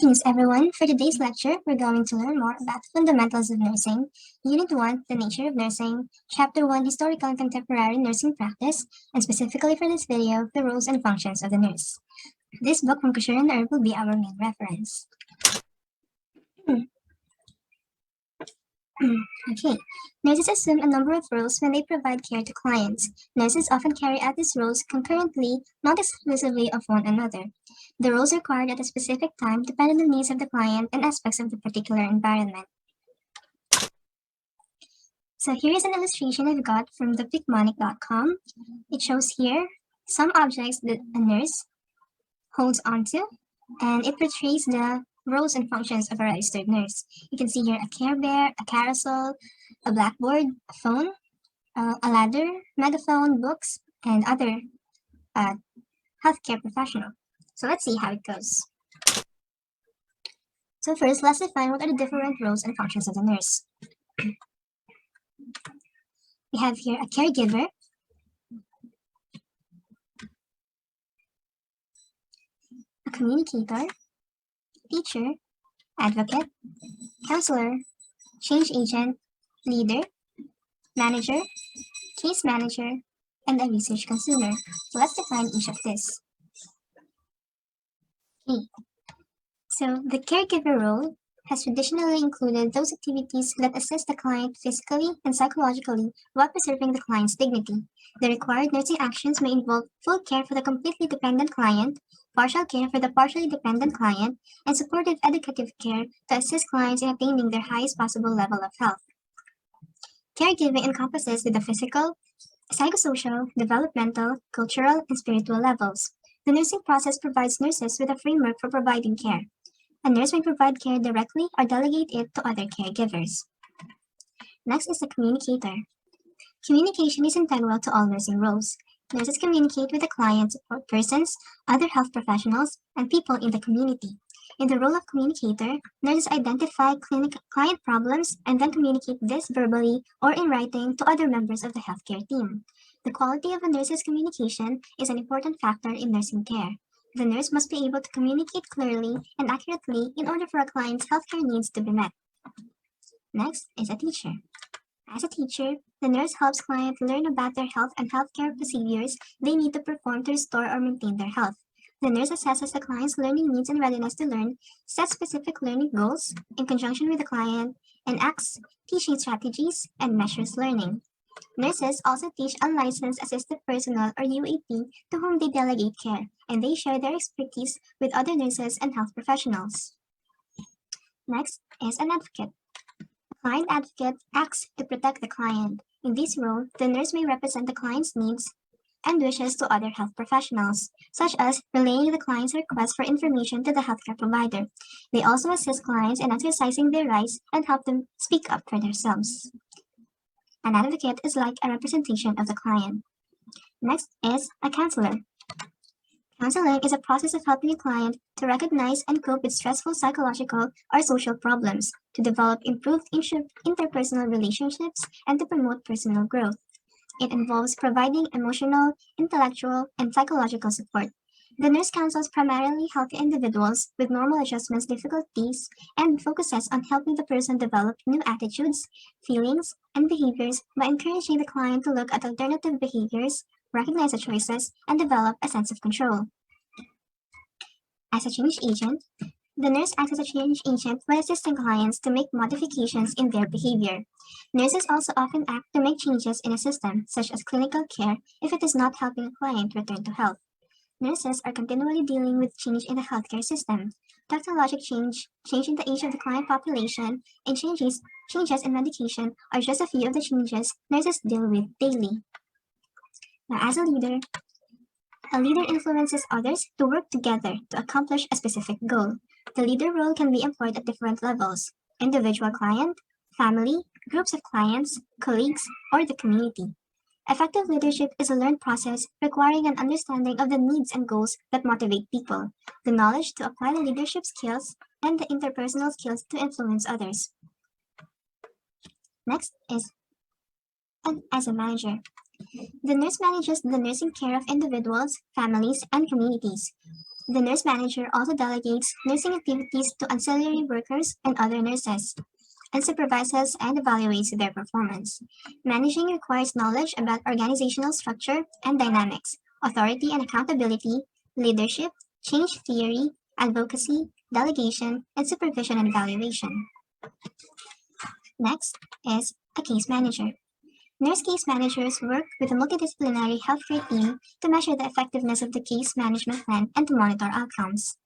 Greetings, everyone. For today's lecture, we're going to learn more about fundamentals of nursing, Unit 1, the nature of nursing, Chapter 1, historical and contemporary nursing practice, and specifically for this video, the roles and functions of the nurse. This book from Kushner and Erb will be our main reference. Okay, nurses assume a number of roles when they provide care to clients. Nurses often carry out these roles concurrently, not exclusively of one another. The roles required at a specific time depend on the needs of the client and aspects of the particular environment. So here is an illustration I've got from the Picmonic.com. It shows here some objects that a nurse holds onto, and it portrays the roles and functions of a registered nurse. You can see here a Care Bear, a carousel, a blackboard, a phone, a ladder, megaphone, books, and other healthcare professional. So let's see how it goes. So first, let's define what are the different roles and functions of the nurse. We have here a caregiver, a communicator, teacher, advocate, counselor, change agent, leader, manager, case manager, and a research consumer. So let's define each of this. Okay. So the caregiver role has traditionally included those activities that assist the client physically and psychologically while preserving the client's dignity. The required nursing actions may involve full care for the completely dependent client, partial care for the partially dependent client, and supportive educative care to assist clients in attaining their highest possible level of health. Caregiving encompasses the physical, psychosocial, developmental, cultural, and spiritual levels. The nursing process provides nurses with a framework for providing care. A nurse may provide care directly or delegate it to other caregivers. Next is the communicator. Communication is integral to all nursing roles. Nurses communicate with the client, support persons, other health professionals, and people in the community. In the role of communicator, nurses identify client problems and then communicate this verbally or in writing to other members of the healthcare team. The quality of a nurse's communication is an important factor in nursing care. The nurse must be able to communicate clearly and accurately in order for a client's healthcare needs to be met. Next is a teacher. As a teacher, the nurse helps clients learn about their health and healthcare procedures they need to perform to restore or maintain their health. The nurse assesses the client's learning needs and readiness to learn, sets specific learning goals in conjunction with the client, and acts teaching strategies and measures learning. Nurses also teach unlicensed assisted personnel or UAP to whom they delegate care, and they share their expertise with other nurses and health professionals. Next is an advocate. A client advocate acts to protect the client. In this role, the nurse may represent the client's needs and wishes to other health professionals, such as relaying the client's request for information to the healthcare provider. They also assist clients in exercising their rights and help them speak up for themselves. An advocate is like a representation of the client. Next is a counselor. Counseling is a process of helping a client to recognize and cope with stressful psychological or social problems, to develop improved interpersonal relationships, and to promote personal growth. It involves providing emotional, intellectual, and psychological support. The nurse counsels primarily healthy individuals with normal adjustments difficulties and focuses on helping the person develop new attitudes, feelings, and behaviors by encouraging the client to look at alternative behaviors, recognize the choices, and develop a sense of control. As a change agent, the nurse acts as a change agent by assisting clients to make modifications in their behavior. Nurses also often act to make changes in a system, such as clinical care, if it is not helping a client return to health. Nurses are continually dealing with change in the healthcare system. Technologic change, changing the age of the client population, and changes in medication are just a few of the changes nurses deal with daily. Now, as a leader influences others to work together to accomplish a specific goal. The leader role can be employed at different levels: individual client, family, groups of clients, colleagues, or the community. Effective leadership is a learned process requiring an understanding of the needs and goals that motivate people, the knowledge to apply the leadership skills, and the interpersonal skills to influence others. Next is as a manager. The nurse manages the nursing care of individuals, families, and communities. The nurse manager also delegates nursing activities to auxiliary workers and other nurses, and supervises and evaluates their performance. Managing requires knowledge about organizational structure and dynamics, authority and accountability, leadership, change theory, advocacy, delegation, and supervision and evaluation. Next is a case manager. Nurse case managers work with a multidisciplinary healthcare team to measure the effectiveness of the case management plan and to monitor outcomes.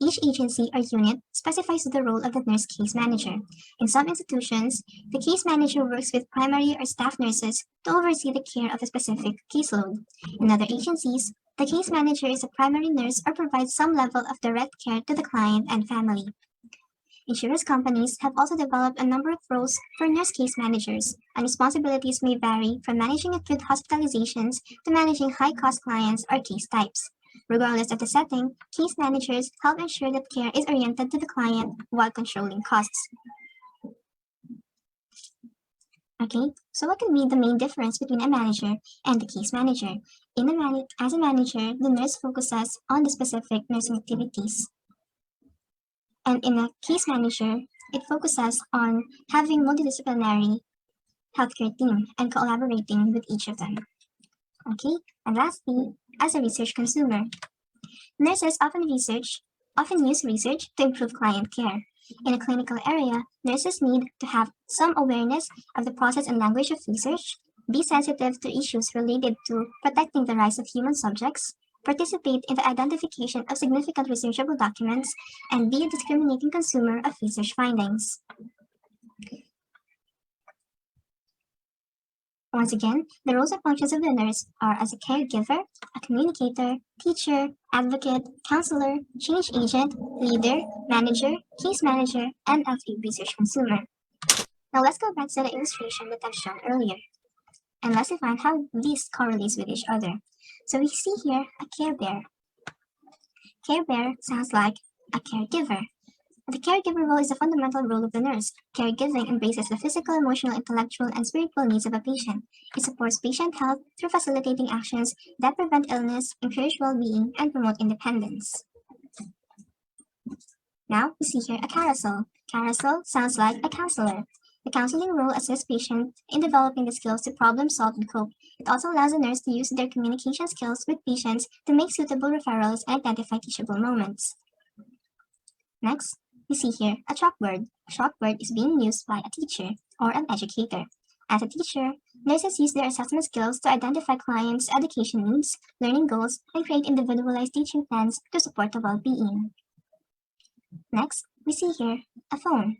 Each agency or unit specifies the role of the nurse case manager. In some institutions, the case manager works with primary or staff nurses to oversee the care of a specific caseload. In other agencies, the case manager is a primary nurse or provides some level of direct care to the client and family. Insurance companies have also developed a number of roles for nurse case managers, and responsibilities may vary from managing acute hospitalizations to managing high-cost clients or case types. Regardless of the setting, case managers help ensure that care is oriented to the client while controlling costs. Okay, so what can be the main difference between a manager and the case manager? As a manager, the nurse focuses on the specific nursing activities. And in a case manager, it focuses on having multidisciplinary healthcare team and collaborating with each of them. Okay, and lastly, as a research consumer, nurses often use research to improve client care. In a clinical area, nurses need to have some awareness of the process and language of research, be sensitive to issues related to protecting the rights of human subjects, participate in the identification of significant researchable documents, and be a discriminating consumer of research findings. Once again, the roles and functions of the nurse are as a caregiver, a communicator, teacher, advocate, counselor, change agent, leader, manager, case manager, and as a research consumer. Now let's go back to the illustration that I've shown earlier, and let's define how these correlates with each other. So we see here a care bear. Care bear sounds like a caregiver. The caregiver role is the fundamental role of the nurse. Caregiving embraces the physical, emotional, intellectual, and spiritual needs of a patient. It supports patient health through facilitating actions that prevent illness, encourage well-being, and promote independence. Now, we see here a carousel. Carousel sounds like a counselor. The counseling role assists patients in developing the skills to problem solve and cope. It also allows the nurse to use their communication skills with patients to make suitable referrals and identify teachable moments. Next, we see here a chalkboard. A chalkboard is being used by a teacher or an educator. As a teacher, nurses use their assessment skills to identify clients' education needs, learning goals, and create individualized teaching plans to support the well-being. Next, we see here a phone.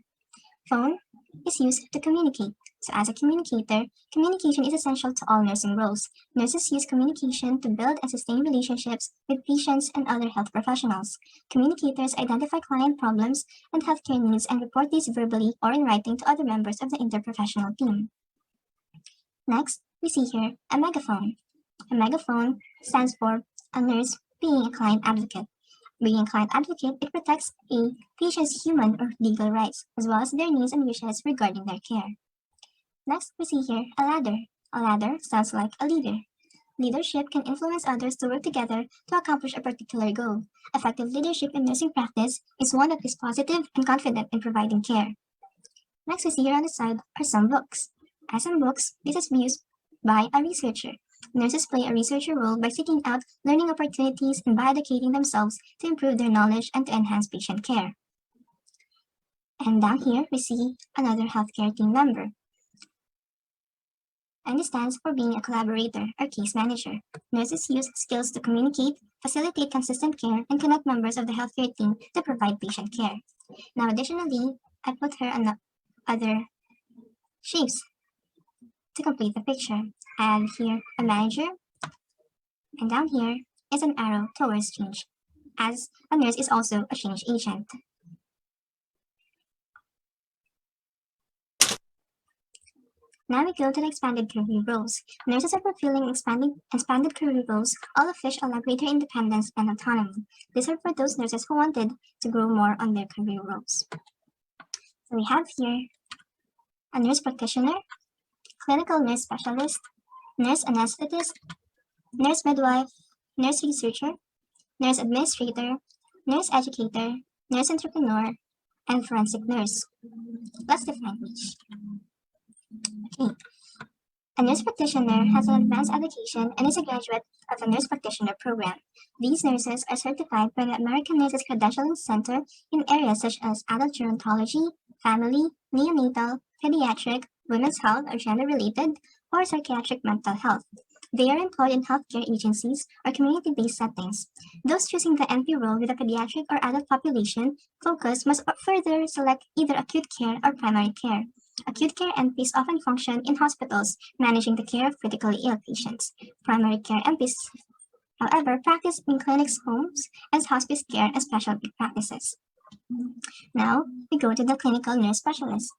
Phone is used to communicate. So as a communicator, communication is essential to all nursing roles. Nurses use communication to build and sustain relationships with patients and other health professionals. Communicators identify client problems and healthcare needs and report these verbally or in writing to other members of the interprofessional team. Next, we see here a megaphone. A megaphone stands for a nurse being a client advocate. Being a client advocate, it protects a patient's human or legal rights, as well as their needs and wishes regarding their care. Next, we see here a ladder. A ladder sounds like a leader. Leadership can influence others to work together to accomplish a particular goal. Effective leadership in nursing practice is one that is positive and confident in providing care. Next, we see here on the side are some books. As in books, this is used by a researcher. Nurses play a researcher role by seeking out learning opportunities and by educating themselves to improve their knowledge and to enhance patient care. And down here, we see another healthcare team member. And it stands for being a collaborator or case manager. Nurses use skills to communicate, facilitate consistent care, and connect members of the healthcare team to provide patient care. Now, additionally, I put here other shapes to complete the picture. I have here a manager, and down here is an arrow towards change, as a nurse is also a change agent. Now we go to the expanded career roles. Nurses are fulfilling expanded career roles, all of which allow greater independence and autonomy. These are for those nurses who wanted to grow more on their career roles. So we have here a nurse practitioner, clinical nurse specialist, nurse anesthetist, nurse midwife, nurse researcher, nurse administrator, nurse educator, nurse entrepreneur, and forensic nurse. Let's define each. Okay. A nurse practitioner has an advanced education and is a graduate of a nurse practitioner program. These nurses are certified by the American Nurses Credentialing Center in areas such as adult gerontology, family, neonatal, pediatric, women's health or gender-related, or psychiatric mental health. They are employed in healthcare agencies or community-based settings. Those choosing the NP role with a pediatric or adult population focus must further select either acute care or primary care. Acute care NPs often function in hospitals, managing the care of critically ill patients. Primary care NPs, however, practice in clinics, homes, as hospice care and specialty practices. Now, we go to the clinical nurse specialist.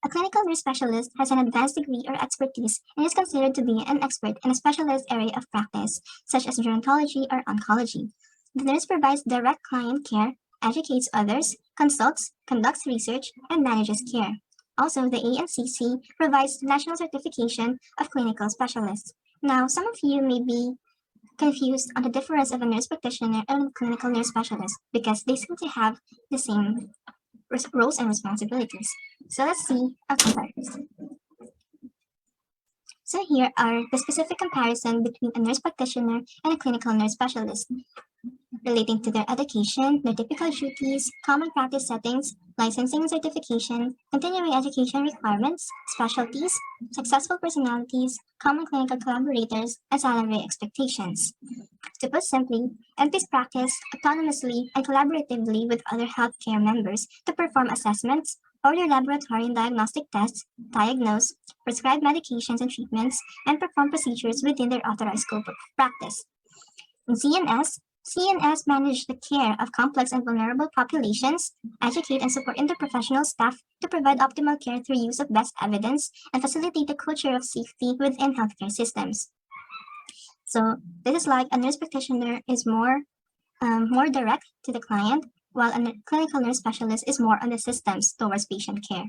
A clinical nurse specialist has an advanced degree or expertise and is considered to be an expert in a specialized area of practice, such as gerontology or oncology. The nurse provides direct client care, educates others, consults, conducts research, and manages care. Also, the ANCC provides national certification of clinical specialists. Now, some of you may be confused on the difference of a nurse practitioner and a clinical nurse specialist because they seem to have the same roles and responsibilities. So let's see a comparison. So here are the specific comparison between a nurse practitioner and a clinical nurse specialist, relating to their education, their typical duties, common practice settings, licensing and certification, continuing education requirements, specialties, successful personalities, common clinical collaborators, and salary expectations. To put simply, NPs practice autonomously and collaboratively with other healthcare members to perform assessments, order laboratory and diagnostic tests, diagnose, prescribe medications and treatments, and perform procedures within their authorized scope of practice. In CNS manage the care of complex and vulnerable populations, educate and support interprofessional staff to provide optimal care through use of best evidence, and facilitate a culture of safety within healthcare systems. So this is like a nurse practitioner is more direct to the client, while a clinical nurse specialist is more on the systems towards patient care.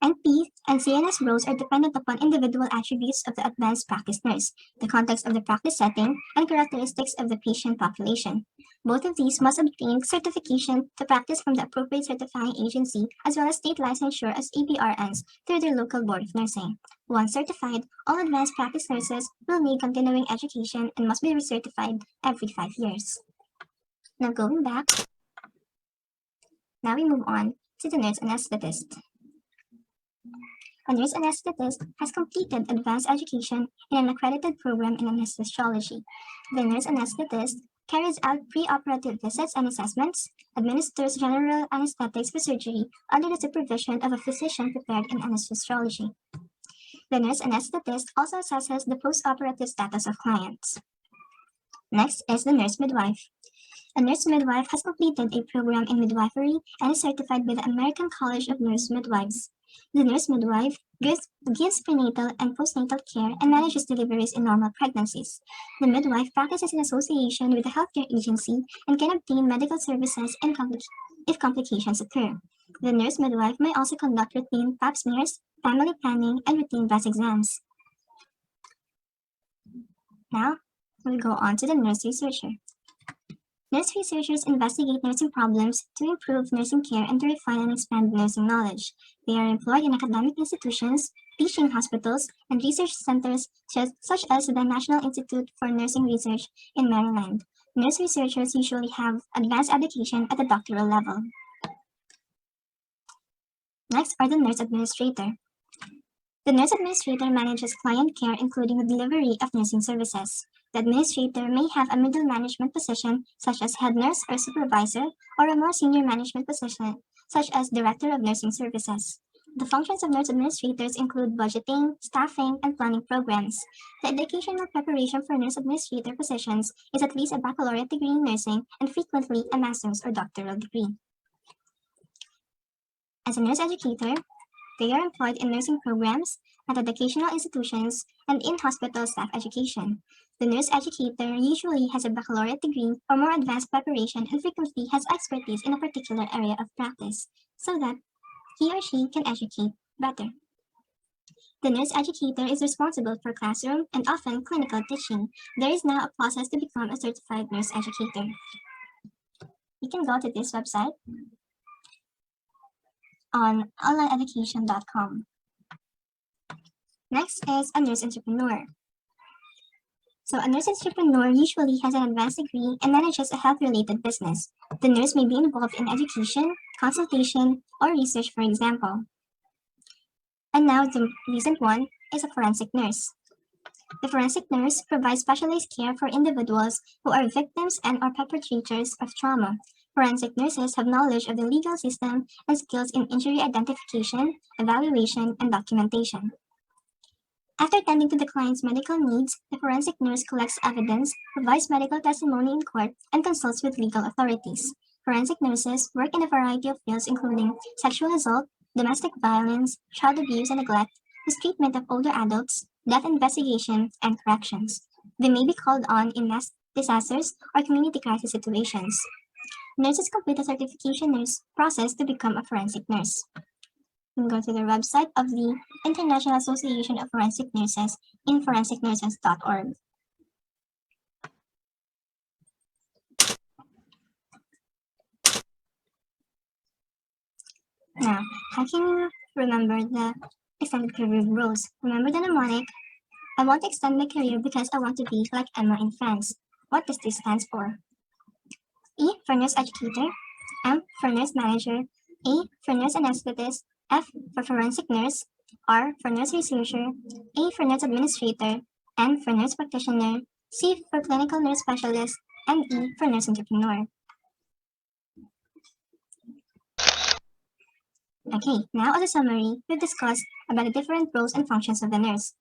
NP and CNS roles are dependent upon individual attributes of the advanced practice nurse, the context of the practice setting, and characteristics of the patient population. Both of these must obtain certification to practice from the appropriate certifying agency as well as state licensure as APRNs through their local board of nursing. Once certified, all advanced practice nurses will need continuing education and must be recertified every 5 years. Now going back, now we move on to the nurse anesthetist. A nurse anesthetist has completed advanced education in an accredited program in anesthesiology. The nurse anesthetist carries out pre-operative visits and assessments, administers general anesthetics for surgery under the supervision of a physician prepared in anesthesiology. The nurse anesthetist also assesses the post-operative status of clients. Next is the nurse midwife. A nurse midwife has completed a program in midwifery and is certified by the American College of Nurse Midwives. The nurse midwife gives prenatal and postnatal care and manages deliveries in normal pregnancies. The midwife practices in association with the healthcare agency and can obtain medical services if complications occur. The nurse midwife may also conduct routine pap smears, family planning, and routine breast exams. Now, we'll go on to the nurse researcher. Nurse researchers investigate nursing problems to improve nursing care and to refine and expand nursing knowledge. They are employed in academic institutions, teaching hospitals, and research centers such as the National Institute for Nursing Research in Maryland. Nurse researchers usually have advanced education at the doctoral level. Next are the nurse administrator. The nurse administrator manages client care, including the delivery of nursing services. The administrator may have a middle management position, such as head nurse or supervisor, or a more senior management position, such as director of nursing services. The functions of nurse administrators include budgeting, staffing, and planning programs. The educational preparation for nurse administrator positions is at least a baccalaureate degree in nursing and frequently a master's or doctoral degree. As a nurse educator, they are employed in nursing programs, at educational institutions, and in hospital staff education. The nurse educator usually has a baccalaureate degree or more advanced preparation and frequently has expertise in a particular area of practice, so that he or she can educate better. The nurse educator is responsible for classroom and often clinical teaching. There is now a process to become a certified nurse educator. You can go to this website on onlineeducation.com. Next is a nurse entrepreneur. So a nurse entrepreneur usually has an advanced degree and manages a health-related business. The nurse may be involved in education, consultation, or research, for example. And now the recent one is a forensic nurse. The forensic nurse provides specialized care for individuals who are victims and or perpetrators of trauma. Forensic nurses have knowledge of the legal system and skills in injury identification, evaluation, and documentation. After tending to the client's medical needs, the forensic nurse collects evidence, provides medical testimony in court, and consults with legal authorities. Forensic nurses work in a variety of fields including sexual assault, domestic violence, child abuse and neglect, mistreatment of older adults, death investigation, and corrections. They may be called on in mass disasters or community crisis situations. Nurses complete a certification nurse process to become a forensic nurse. You can go to the website of the International Association of Forensic Nurses in forensicnurses.org. Now, how can you remember the extended career rules? Remember the mnemonic, I want to extend my career because I want to be like Emma in France. What does this stand for? E for nurse educator, M for nurse manager, A for nurse anesthetist, F for forensic nurse, R for nurse researcher, A for nurse administrator, N for nurse practitioner, C for clinical nurse specialist, and E for nurse entrepreneur. Okay, now as a summary, we've discussed about the different roles and functions of the nurse.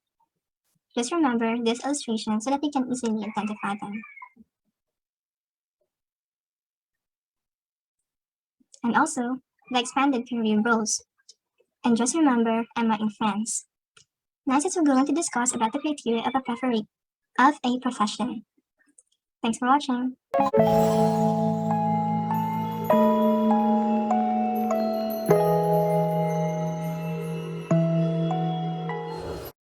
Just remember this illustration so that you can easily identify them. And also, the expanded career roles. And just remember Emma in France. Next is we're going to discuss about the criteria of a profession. Thanks for watching.